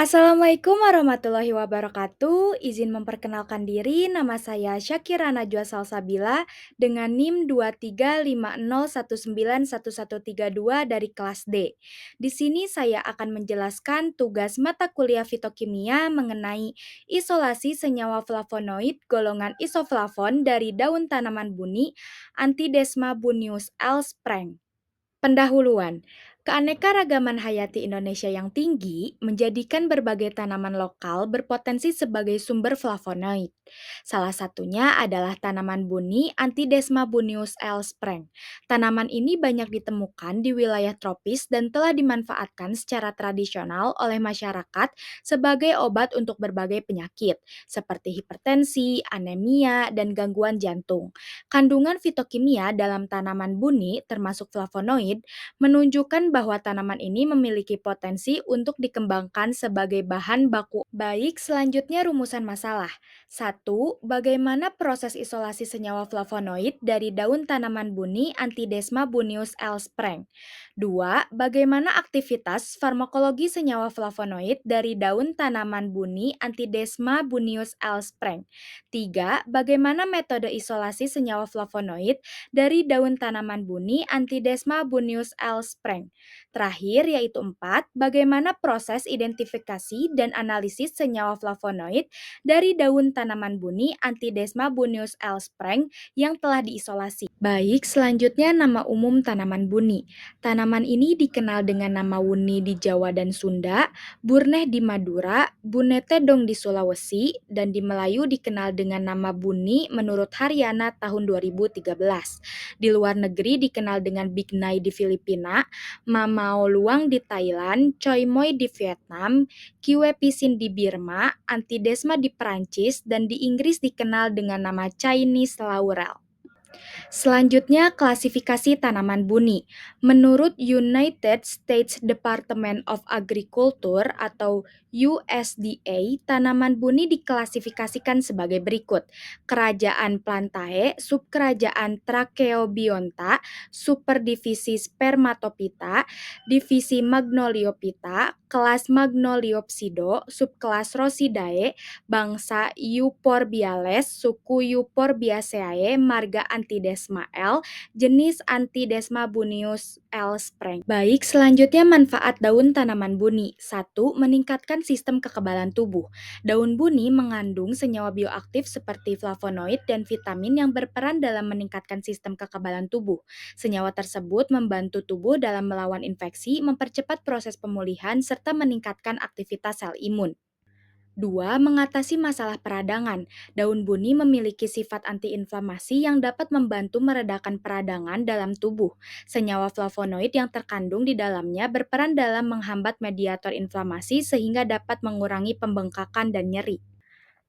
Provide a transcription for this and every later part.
Assalamualaikum warahmatullahi wabarakatuh. Izin memperkenalkan diri, nama saya Syakira Najwa Salsabila dengan NIM 2350191132 dari kelas D. Di sini saya akan menjelaskan tugas mata kuliah fitokimia mengenai isolasi senyawa flavonoid golongan isoflavon dari daun tanaman buni Antidesma bunius L. Spreng. Pendahuluan, keanekaragaman hayati Indonesia yang tinggi menjadikan berbagai tanaman lokal berpotensi sebagai sumber flavonoid. Salah satunya adalah tanaman buni Antidesma bunius L. Spreng. Tanaman ini banyak ditemukan di wilayah tropis dan telah dimanfaatkan secara tradisional oleh masyarakat sebagai obat untuk berbagai penyakit, seperti hipertensi, anemia, dan gangguan jantung. Kandungan fitokimia dalam tanaman buni, termasuk flavonoid, menunjukkan bahwa tanaman ini memiliki potensi untuk dikembangkan sebagai bahan baku. Baik, selanjutnya rumusan masalah. 1. Bagaimana proses isolasi senyawa flavonoid dari daun tanaman buni Antidesma bunius L. Spreng? 2. Bagaimana aktivitas farmakologi senyawa flavonoid dari daun tanaman buni Antidesma bunius L. Spreng? 3. Bagaimana metode isolasi senyawa flavonoid dari daun tanaman buni Antidesma bunius L. Spreng. Terakhir yaitu 4, bagaimana proses identifikasi dan analisis senyawa flavonoid dari daun tanaman buni Antidesma bunius L. Spreng yang telah diisolasi. Baik, selanjutnya nama umum tanaman buni. Tanaman ini dikenal dengan nama wuni di Jawa dan Sunda, burneh di Madura, bunetedong di Sulawesi, dan di Melayu dikenal dengan nama buni menurut Haryana tahun 2013. Di luar negeri dikenal dengan Bignai di Filipina, Mamao Luang di Thailand, Choi Moi di Vietnam, Kiwe Pisin di Birma, Antidesma di Perancis, dan di Inggris dikenal dengan nama Chinese laurel. Selanjutnya, klasifikasi tanaman buni. Menurut United States Department of Agriculture atau USDA, tanaman buni diklasifikasikan sebagai berikut. Kerajaan Plantae, subkerajaan Tracheobionta, superdivisi Spermatophyta, divisi Magnoliophyta, kelas Magnoliopsido, subkelas Rosidae, bangsa Euphorbiales, suku Euphorbiaceae, marga Antidesma L, jenis Antidesma bunius L. Spreng. Baik, selanjutnya manfaat daun tanaman buni. 1. Meningkatkan sistem kekebalan tubuh. Daun buni mengandung senyawa bioaktif seperti flavonoid dan vitamin yang berperan dalam meningkatkan sistem kekebalan tubuh. Senyawa tersebut membantu tubuh dalam melawan infeksi, mempercepat proses pemulihan, serta meningkatkan aktivitas sel imun. 2. Mengatasi masalah peradangan. Daun buni memiliki sifat antiinflamasi yang dapat membantu meredakan peradangan dalam tubuh. Senyawa flavonoid yang terkandung di dalamnya berperan dalam menghambat mediator inflamasi sehingga dapat mengurangi pembengkakan dan nyeri.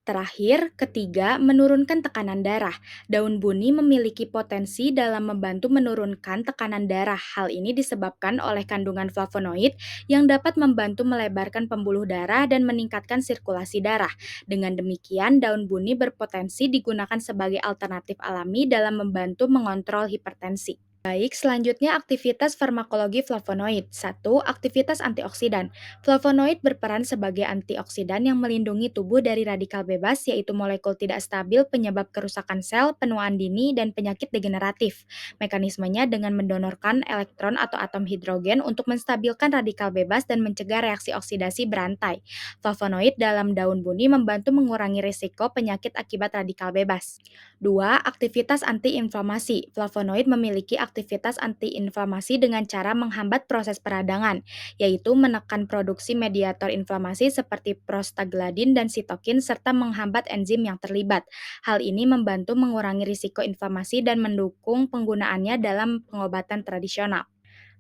Terakhir, ketiga, menurunkan tekanan darah. Daun buni memiliki potensi dalam membantu menurunkan tekanan darah. Hal ini disebabkan oleh kandungan flavonoid yang dapat membantu melebarkan pembuluh darah dan meningkatkan sirkulasi darah. Dengan demikian, daun buni berpotensi digunakan sebagai alternatif alami dalam membantu mengontrol hipertensi. Baik, selanjutnya aktivitas farmakologi flavonoid. 1. Aktivitas antioksidan. Flavonoid berperan sebagai antioksidan yang melindungi tubuh dari radikal bebas, yaitu molekul tidak stabil penyebab kerusakan sel, penuaan dini, dan penyakit degeneratif. Mekanismenya dengan mendonorkan elektron atau atom hidrogen untuk menstabilkan radikal bebas dan mencegah reaksi oksidasi berantai. Flavonoid dalam daun buni membantu mengurangi risiko penyakit akibat radikal bebas. 2. Aktivitas antiinflamasi. Flavonoid memiliki aktivitas antiinflamasi dengan cara menghambat proses peradangan, yaitu menekan produksi mediator inflamasi seperti prostaglandin dan sitokin serta menghambat enzim yang terlibat. Hal ini membantu mengurangi risiko inflamasi dan mendukung penggunaannya dalam pengobatan tradisional.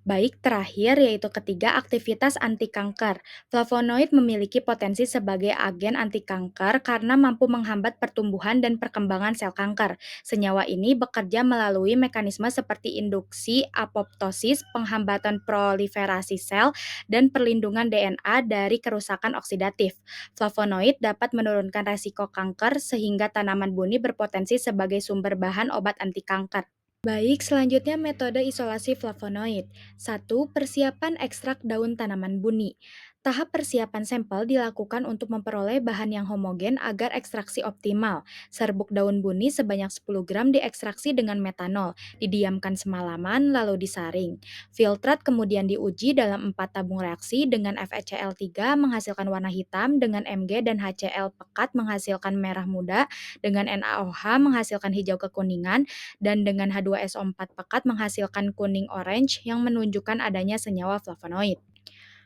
Baik, terakhir yaitu ketiga, aktivitas anti kanker. Flavonoid memiliki potensi sebagai agen anti kanker karena mampu menghambat pertumbuhan dan perkembangan sel kanker. Senyawa ini bekerja melalui mekanisme seperti induksi apoptosis, penghambatan proliferasi sel, dan perlindungan DNA dari kerusakan oksidatif. Flavonoid dapat menurunkan resiko kanker sehingga tanaman buni berpotensi sebagai sumber bahan obat anti kanker. Baik, selanjutnya metode isolasi flavonoid. 1. Persiapan ekstrak daun tanaman buni. Tahap persiapan sampel dilakukan untuk memperoleh bahan yang homogen agar ekstraksi optimal. Serbuk daun buni sebanyak 10 gram diekstraksi dengan metanol, didiamkan semalaman lalu disaring. Filtrat kemudian diuji dalam 4 tabung reaksi dengan FeCl3 menghasilkan warna hitam, dengan Mg dan HCl pekat menghasilkan merah muda, dengan NaOH menghasilkan hijau kekuningan, dan dengan H2SO4 pekat menghasilkan kuning orange yang menunjukkan adanya senyawa flavonoid.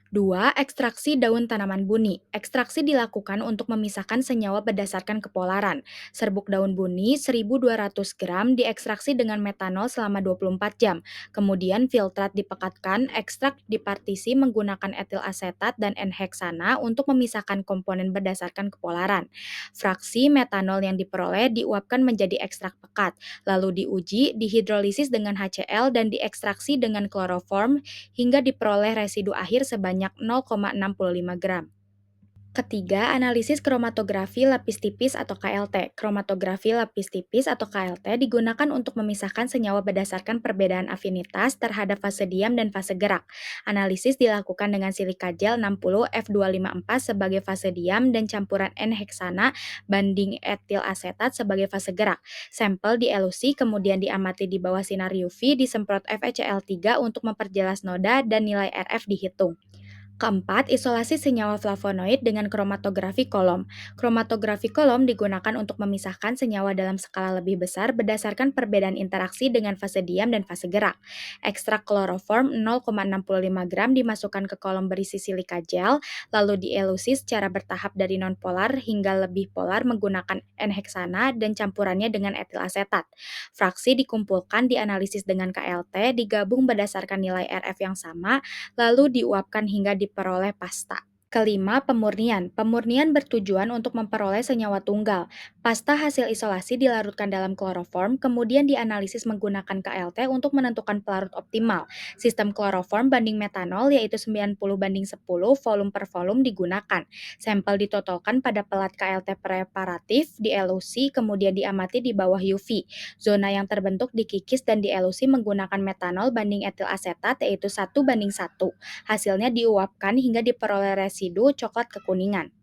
2. Ekstraksi daun tanaman buni. Ekstraksi dilakukan untuk memisahkan senyawa berdasarkan kepolaran. Serbuk daun buni 1.200 gram diekstraksi dengan metanol selama 24 jam. Kemudian filtrat dipekatkan, ekstrak dipartisi menggunakan etil asetat dan N-heksana untuk memisahkan komponen berdasarkan kepolaran. Fraksi metanol yang diperoleh diuapkan menjadi ekstrak pekat, lalu diuji, dihidrolisis dengan HCl dan diekstraksi dengan kloroform hingga diperoleh residu akhir sebanyak 0,65 gram. Ketiga, analisis kromatografi lapis tipis atau KLT. Kromatografi lapis tipis atau KLT digunakan untuk memisahkan senyawa berdasarkan perbedaan afinitas terhadap fase diam dan fase gerak. Analisis dilakukan dengan silika gel 60 F254 sebagai fase diam dan campuran N-heksana banding etil asetat sebagai fase gerak. Sampel dielusi kemudian diamati di bawah sinar UV, disemprot FeCl3 untuk memperjelas noda dan nilai RF dihitung. Keempat, isolasi senyawa flavonoid dengan kromatografi kolom. Kromatografi kolom digunakan untuk memisahkan senyawa dalam skala lebih besar berdasarkan perbedaan interaksi dengan fase diam dan fase gerak. Ekstrak kloroform 0,65 gram dimasukkan ke kolom berisi silika gel, lalu dielusi secara bertahap dari nonpolar hingga lebih polar menggunakan N-heksana dan campurannya dengan etil asetat. Fraksi dikumpulkan, dianalisis dengan KLT, digabung berdasarkan nilai RF yang sama, lalu diuapkan hingga diperoleh pasta. Kelima, pemurnian. Pemurnian bertujuan untuk memperoleh senyawa tunggal. Pasta hasil isolasi dilarutkan dalam kloroform, kemudian dianalisis menggunakan KLT untuk menentukan pelarut optimal. Sistem kloroform banding metanol yaitu 90:10 volume per volume digunakan. Sampel ditotolkan pada pelat KLT preparatif, dielusi, kemudian diamati di bawah UV. Zona yang terbentuk dikikis dan dielusi menggunakan metanol banding etil asetat yaitu 1:1. Hasilnya diuapkan hingga diperoleh residu coklat kekuningan.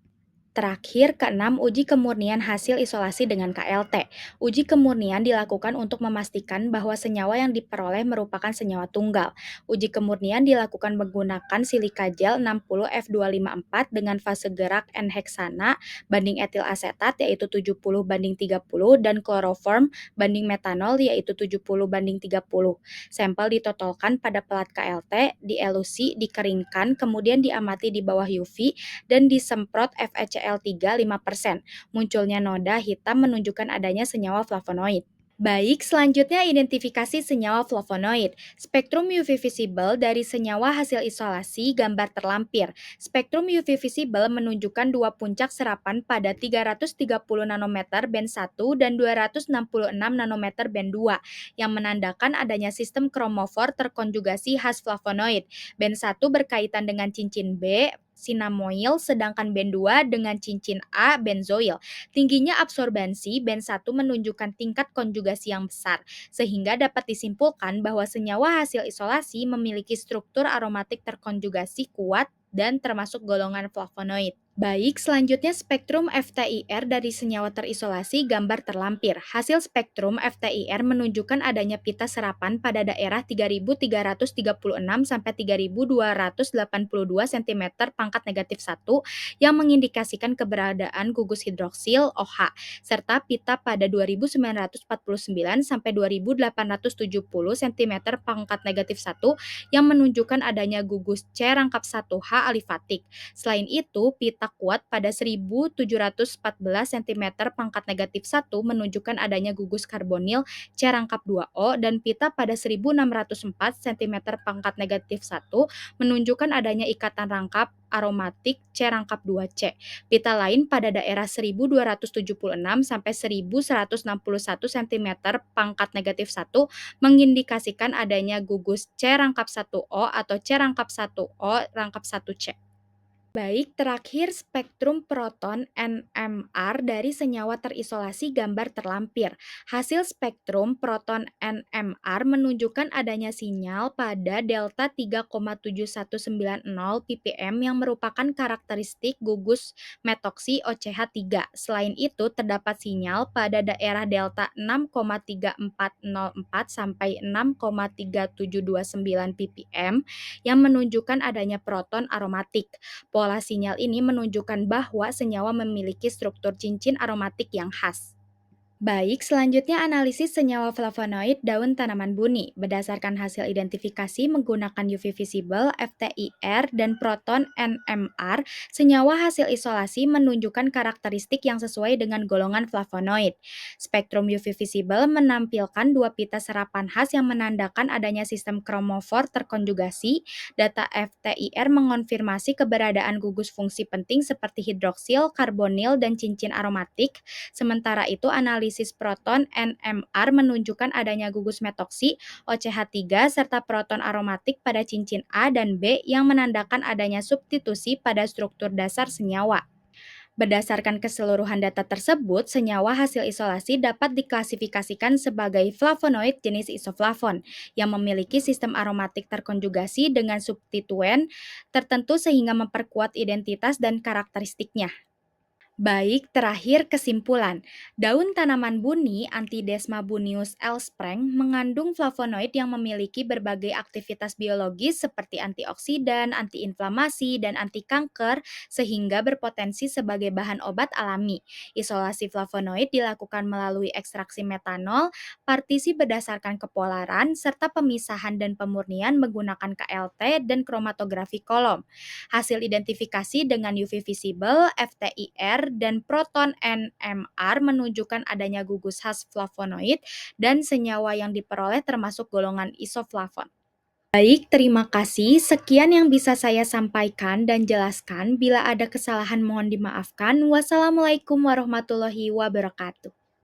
Terakhir, keenam, uji kemurnian hasil isolasi dengan KLT. Uji kemurnian dilakukan untuk memastikan bahwa senyawa yang diperoleh merupakan senyawa tunggal. Uji kemurnian dilakukan menggunakan silika gel 60 F254 dengan fase gerak N-heksana banding etil asetat yaitu 70:30 dan kloroform banding metanol yaitu 70:30. Sampel ditotolkan pada pelat KLT, dielusi, dikeringkan, kemudian diamati di bawah UV dan disemprot FeCl3 5%. Munculnya noda hitam menunjukkan adanya senyawa flavonoid. Baik, selanjutnya identifikasi senyawa flavonoid. Spektrum UV visible dari senyawa hasil isolasi gambar terlampir. Spektrum UV visible menunjukkan dua puncak serapan pada 330 nanometer band 1 dan 266 nanometer band 2 yang menandakan adanya sistem kromofor terkonjugasi khas flavonoid. Band 1 berkaitan dengan cincin B, sinamoil, sedangkan band 2 dengan cincin A, benzoil. Tingginya absorbansi band 1 menunjukkan tingkat konjugasi yang besar, sehingga dapat disimpulkan bahwa senyawa hasil isolasi memiliki struktur aromatik terkonjugasi kuat dan termasuk golongan flavonoid. Baik, selanjutnya spektrum FTIR dari senyawa terisolasi gambar terlampir. Hasil spektrum FTIR menunjukkan adanya pita serapan pada daerah 3.336 sampai 3.282 cm pangkat negatif 1 yang mengindikasikan keberadaan gugus hidroksil OH, serta pita pada 2.949 sampai 2.870 cm pangkat negatif 1 yang menunjukkan adanya gugus C rangkap 1H alifatik. Selain itu, pita kuat pada 1.714 cm pangkat negatif 1 menunjukkan adanya gugus karbonil C rangkap 2O dan pita pada 1.604 cm pangkat negatif 1 menunjukkan adanya ikatan rangkap aromatik C rangkap 2C. Pita lain pada daerah 1.276 sampai 1.161 cm pangkat negatif 1 mengindikasikan adanya gugus C rangkap 1O atau C rangkap 1O rangkap 1C. Baik, terakhir spektrum proton NMR dari senyawa terisolasi gambar terlampir. Hasil spektrum proton NMR menunjukkan adanya sinyal pada delta 3,7190 ppm yang merupakan karakteristik gugus metoksi OCH3. Selain itu, terdapat sinyal pada daerah delta 6,3404 sampai 6,3729 ppm yang menunjukkan adanya proton aromatik. Pola sinyal ini menunjukkan bahwa senyawa memiliki struktur cincin aromatik yang khas. Baik, selanjutnya analisis senyawa flavonoid daun tanaman buni. Berdasarkan hasil identifikasi menggunakan UV visible, FTIR, dan proton NMR, senyawa hasil isolasi menunjukkan karakteristik yang sesuai dengan golongan flavonoid. Spektrum UV visible menampilkan dua pita serapan khas yang menandakan adanya sistem kromofor terkonjugasi. Data FTIR mengonfirmasi keberadaan gugus fungsi penting seperti hidroksil, karbonil, dan cincin aromatik. Sementara itu, analisis proton NMR menunjukkan adanya gugus metoksi OCH3 serta proton aromatik pada cincin A dan B yang menandakan adanya substitusi pada struktur dasar senyawa. Berdasarkan keseluruhan data tersebut, senyawa hasil isolasi dapat diklasifikasikan sebagai flavonoid jenis isoflavon yang memiliki sistem aromatik terkonjugasi dengan substituen tertentu sehingga memperkuat identitas dan karakteristiknya. Baik, terakhir kesimpulan. Daun tanaman buni Antidesma bunius L. Spreng mengandung flavonoid yang memiliki berbagai aktivitas biologis seperti antioksidan, antiinflamasi, dan anti kanker sehingga berpotensi sebagai bahan obat alami. Isolasi flavonoid dilakukan melalui ekstraksi metanol, partisi berdasarkan kepolaran, serta pemisahan dan pemurnian menggunakan KLT dan kromatografi kolom. Hasil identifikasi dengan UV visible, FTIR, dan proton NMR menunjukkan adanya gugus khas flavonoid dan senyawa yang diperoleh termasuk golongan isoflavon. Baik, terima kasih. Sekian yang bisa saya sampaikan dan jelaskan. Bila ada kesalahan mohon dimaafkan. Wassalamualaikum warahmatullahi wabarakatuh.